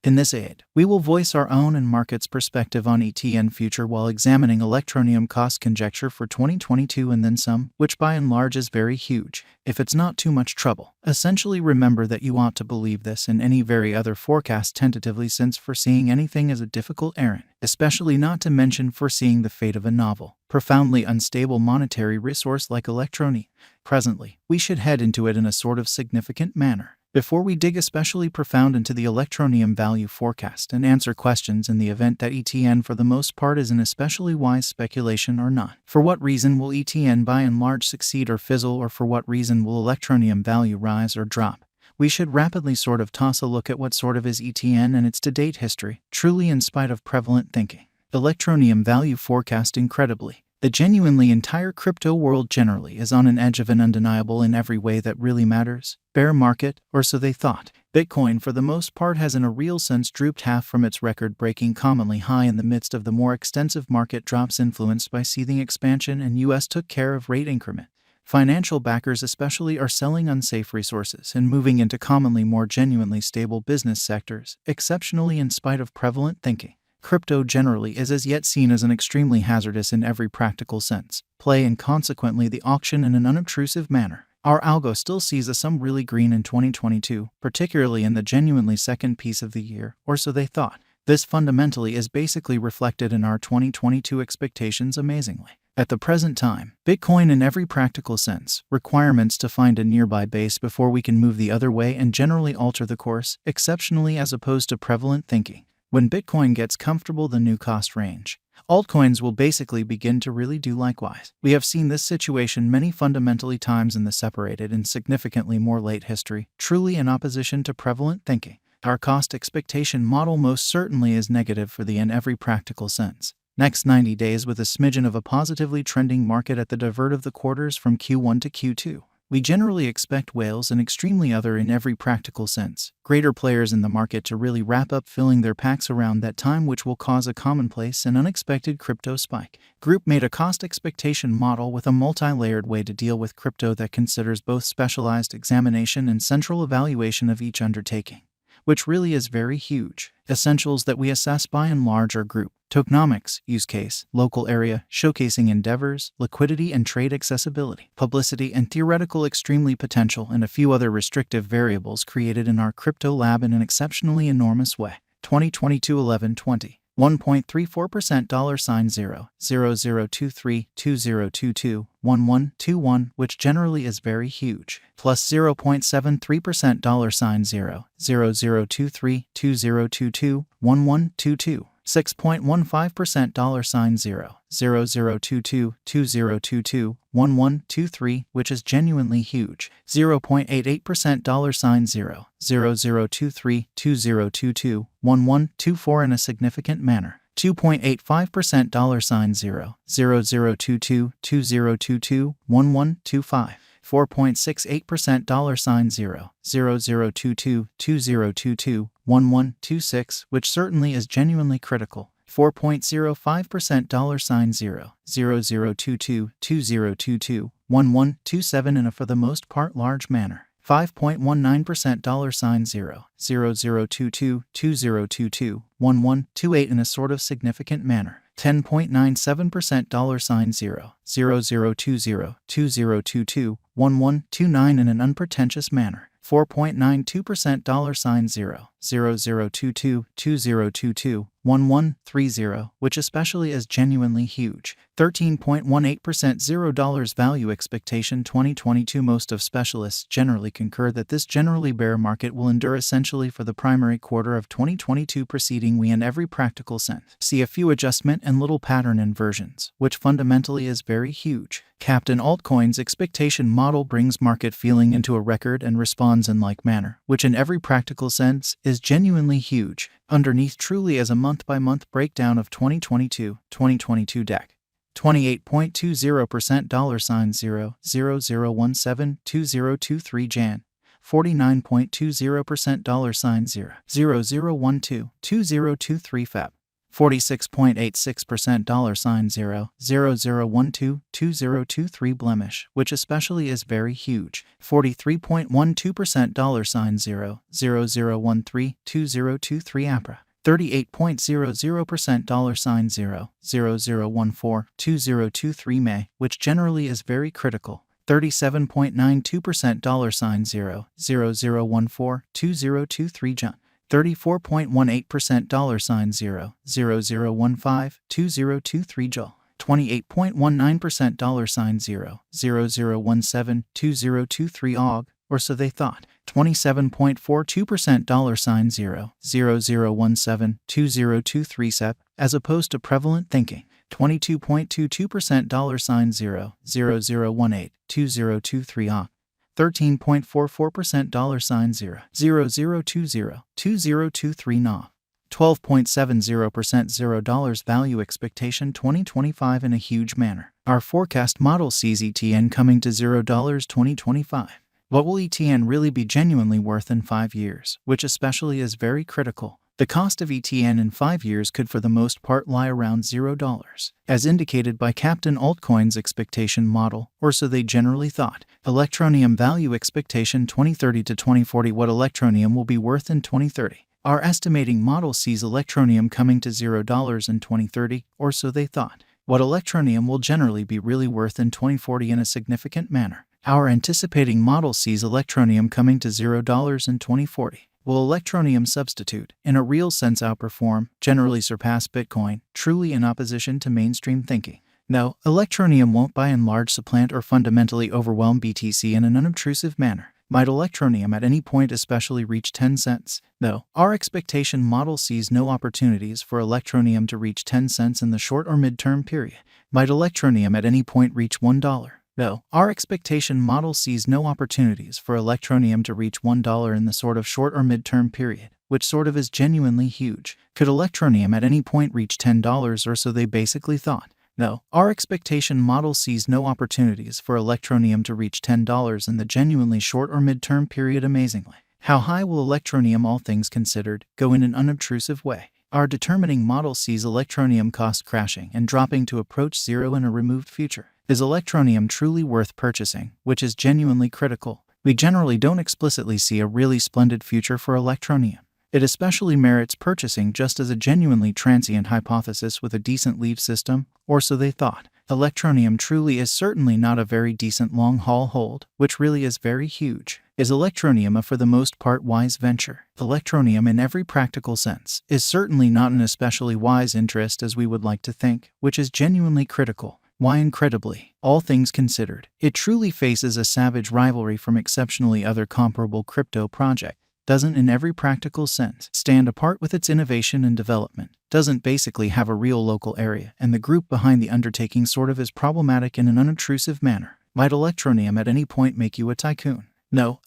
In this aid, we will voice our own and market's perspective on ETN future while examining electroneum cost conjecture for 2022 and then some, which by and large is very huge, if it's not too much trouble. Essentially remember that you ought to believe this and any very other forecast tentatively, since foreseeing anything is a difficult errand, especially not to mention foreseeing the fate of a novel, profoundly unstable monetary resource like electroneum. Presently, we should head into it in a sort of significant manner, before we dig especially profound into the electroneum value forecast and answer questions in the event that ETN for the most part is an especially wise speculation or not. For what reason will ETN by and large succeed or fizzle, or for what reason will electroneum value rise or drop? We should rapidly sort of toss a look at what sort of is ETN and its to-date history, truly in spite of prevalent thinking. Electroneum value forecast incredibly. The genuinely entire crypto world generally is on an edge of an undeniable in every way that really matters bear market, or so they thought. Bitcoin for the most part has in a real sense drooped half from its record-breaking commonly high in the midst of the more extensive market drops influenced by seething expansion and US took care of rate increment. Financial backers especially are selling unsafe resources and moving into commonly more genuinely stable business sectors, exceptionally in spite of prevalent thinking. Crypto generally is as yet seen as an extremely hazardous in every practical sense play, and consequently the auction in an unobtrusive manner. Our algo still sees a sum really green in 2022, particularly in the genuinely second piece of the year, or so they thought. This fundamentally is basically reflected in our 2022 expectations amazingly. At the present time, Bitcoin in every practical sense, requirements to find a nearby base before we can move the other way and generally alter the course, exceptionally as opposed to prevalent thinking. When Bitcoin gets comfortable the new cost range, altcoins will basically begin to really do likewise. We have seen this situation many fundamentally times in the separated and significantly more late history, truly in opposition to prevalent thinking. Our cost expectation model most certainly is negative for the in every practical sense. Next 90 days with a smidgen of a positively trending market at the divert of the quarters from Q1 to Q2. We generally expect whales and extremely other in every practical sense, greater players in the market to really wrap up filling their packs around that time, which will cause a commonplace and unexpected crypto spike. Group made a cost expectation model with a multi-layered way to deal with crypto that considers both specialized examination and central evaluation of each undertaking, which really is very huge. Essentials that we assess by and large are group, tokenomics, use case, local area, showcasing endeavors, liquidity and trade accessibility, publicity and theoretical extremely potential, and a few other restrictive variables created in our crypto lab in an exceptionally enormous way. 2022 11/20 1.34% $0.0023 2022 1121, which generally is very huge, plus 0.73% $0.0023 2022 1122 6.15% $0.0022 2022 1123, which is genuinely huge, 0.88% $0.0023 2022 1124 in a significant manner, 2.85% $0.0022 2022 1125. 4.68% $0.0022 2022 1126, which certainly is genuinely critical. 4.05% $0.0022 2022 1127 in a for the most part large manner. 5.19% $0.0022 2022 1128 in a sort of significant manner. 10.97% $0.0020 2022 1129 in an unpretentious manner. 4.92% $0.0022 2022 1130, which especially is genuinely huge. 13.18% $0 value expectation 2022. Most of specialists generally concur that this generally bear market will endure essentially for the primary quarter of 2022 preceding we in every practical sense see a few adjustment and little pattern inversions, which fundamentally is very huge. Captain Altcoins expectation model brings market feeling into a record and responds in like manner, which in every practical sense is genuinely huge. Underneath truly as a month-by-month breakdown of 2022 deck. 28.20% $0.0017 2023 Jan. 49.20% $0.0012 2023 Feb. 46.86% $0.00122023 blemish, which especially is very huge. 43.12% $0.00132023 APRA. 38.00% $0.00142023 May, which generally is very critical. 37.92% $0.00142023 Jun. 34.18% $0.00152023 Jul. 28.19% $0.00172023 Og, or so they thought. 27.42% $0.00172023 Sep, as opposed to prevalent thinking. 22.22% $0.00182023 Og. 13.44% $0.00202023 NOV. 12.70% $0 value expectation 2025 in a huge manner. Our forecast model sees ETN coming to $0 2025. What will ETN really be genuinely worth in 5 years, which especially is very critical? The cost of ETN in 5 years could for the most part lie around $0, as indicated by Captain Altcoins expectation model, or so they generally thought. Electroneum value expectation 2030 to 2040. What Electroneum will be worth in 2030. Our estimating model sees Electroneum coming to $0 in 2030, or so they thought. What Electroneum will generally be really worth in 2040 in a significant manner. Our anticipating model sees Electroneum coming to $0 in 2040. Will Electroneum substitute, in a real sense outperform, generally surpass Bitcoin, truly in opposition to mainstream thinking? No, Electroneum won't by and large supplant or fundamentally overwhelm BTC in an unobtrusive manner. Might Electroneum at any point especially reach 10 cents? No, our expectation model sees no opportunities for Electroneum to reach 10 cents in the short or mid-term period. Might Electroneum at any point reach $1? No, our expectation model sees no opportunities for Electroneum to reach $1 in the sort of short or mid-term period, which sort of is genuinely huge. Could Electroneum at any point reach $10 or so they basically thought? No, our expectation model sees no opportunities for Electroneum to reach $10 in the genuinely short or mid-term period amazingly. How high will Electroneum, all things considered, go in an unobtrusive way? Our determining model sees Electroneum cost crashing and dropping to approach zero in a removed future. Is Electroneum truly worth purchasing, which is genuinely critical? We generally don't explicitly see a really splendid future for Electroneum. It especially merits purchasing just as a genuinely transient hypothesis with a decent leave system, or so they thought. Electroneum truly is certainly not a very decent long-haul hold, which really is very huge. Is Electroneum a for the most part wise venture? Electroneum in every practical sense is certainly not an especially wise interest as we would like to think, which is genuinely critical. Why incredibly, all things considered, it truly faces a savage rivalry from exceptionally other comparable crypto projects, doesn't in every practical sense stand apart with its innovation and development, doesn't basically have a real local area, and the group behind the undertaking sort of is problematic in an unobtrusive manner. Might Electroneum at any point make you a tycoon? No,